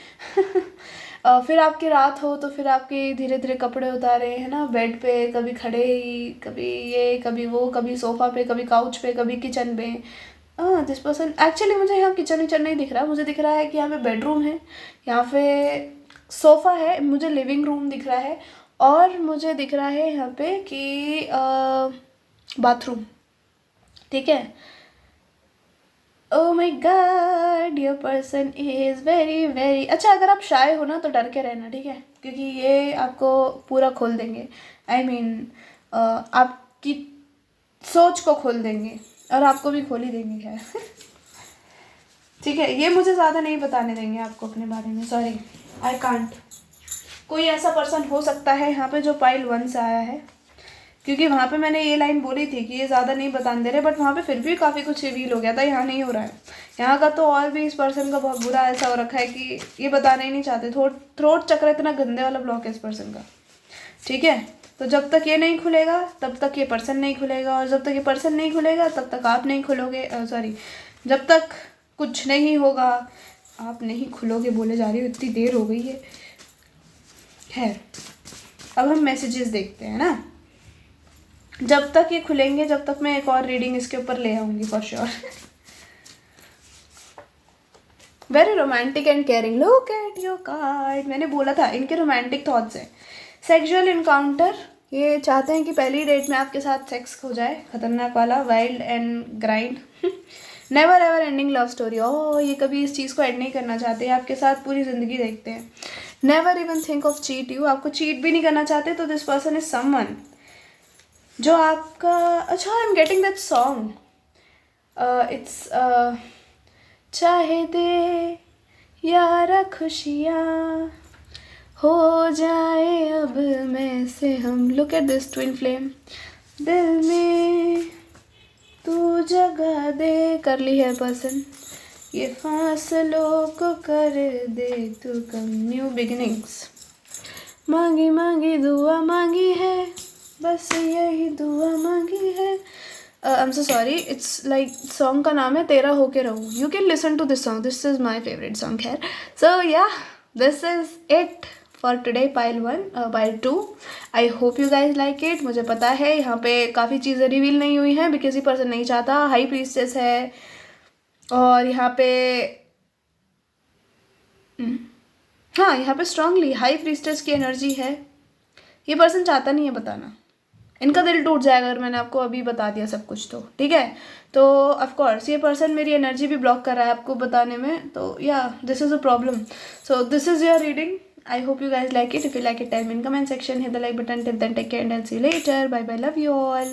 फिर आपकी रात हो तो फिर आपके धीरे धीरे कपड़े उतारे, है ना, बेड पे, कभी खड़े ही, कभी ये, कभी वो, कभी सोफ़ा पे, कभी काउच पे, कभी किचन में। दिस पर्सन एक्चुअली, मुझे यहाँ किचन विचन नहीं दिख रहा, मुझे दिख रहा है कि यहाँ पे बेडरूम है, यहाँ पे सोफ़ा है, मुझे लिविंग रूम दिख रहा है, और मुझे दिख रहा है यहाँ पे कि बाथरूम। ठीक है, oh my God, your person is very very अच्छा। अगर आप शाय हो ना तो डर के रहना, ठीक है, क्योंकि ये आपको पूरा खोल देंगे। आई मीन आपकी सोच को खोल देंगे, और आपको भी खोल ही देंगे खैर ठीक है, ये मुझे ज़्यादा नहीं बताने देंगे आपको अपने बारे में, सॉरी, आई कांट। कोई ऐसा पर्सन हो सकता है यहाँ पे जो पाइल 1 से आया है, क्योंकि वहाँ पे मैंने ये लाइन बोली थी कि ये ज़्यादा नहीं बताने दे रहे, बट वहाँ पे फिर भी काफ़ी कुछ रिवील हो गया था। यहाँ नहीं हो रहा है, यहाँ का तो और भी इस पर्सन का बहुत बुरा ऐसा हो रखा है कि ये बताना ही नहीं चाहते। थ्रोट चक्र इतना गंदे वाला ब्लॉक है इस पर्सन का। ठीक है, तो जब तक ये नहीं खुलेगा तब तक ये पर्सन नहीं खुलेगा, और जब तक ये पर्सन नहीं खुलेगा तब तक आप नहीं खुलोगे, सॉरी, जब तक कुछ नहीं होगा आप नहीं खुलोगे, बोले जा रही हूँ, इतनी देर हो गई है। खैर, अब हम मैसेजेस देखते हैं ना। जब तक ये खुलेंगे, जब तक मैं एक और रीडिंग इसके ऊपर ले आऊँगी for sure. Very romantic and caring, look at your card. मैंने बोला था इनके रोमांटिक थॉट्स हैं। सेक्सुअल इनकाउंटर, ये चाहते हैं कि पहली डेट में आपके साथ सेक्स हो जाए, खतरनाक वाला, wild and grind. Never ever ending love story, oh ये कभी इस चीज़ को एंड नहीं करना चाहते, आपके साथ पूरी ज़िंदगी देखते हैं। Never even think of cheat you, आपको चीट भी नहीं करना चाहते। तो दिस पर्सन इज समवन जो आपका, अच्छा, आई am getting that song, it's चाहे दे यारा खुशियाँ हो जाए अब में से हम। Look at this twin flame, दिल में तू जगह दे, कर ली है पर्सन, ये फासलों को कर दे तू कम। न्यू बिगिनिंग्स, मांगी मांगी दुआ मांगी है, बस यही दुआ मांगी है। I am so sorry, it's like, song का नाम है तेरा होके रहूँ। You can listen to this song, this is my favourite song है। सो या, this is it for today, pile 1, pile 2। I hope you guys like it. मुझे पता है यहाँ पे काफ़ी चीज़ें रिवील नहीं हुई हैं, बिकॉज ये पर्सन नहीं चाहता। हाई प्रीस्टेस है, और यहाँ पे हाँ, यहाँ पे स्ट्रांगली हाई प्रीस्टेस की एनर्जी है। ये पर्सन चाहता नहीं है बताना, इनका दिल टूट जाएगा अगर मैंने आपको अभी बता दिया सब कुछ तो। ठीक है, तो ऑफ कोर्स ये पर्सन मेरी एनर्जी भी ब्लॉक कर रहा है आपको बताने में, तो या this is a problem. So this is your reading. I hope you guys like it. If you like it, tell me in comment section. Hit the like button. Till then, take care and I'll see you later. Bye bye. Love you all.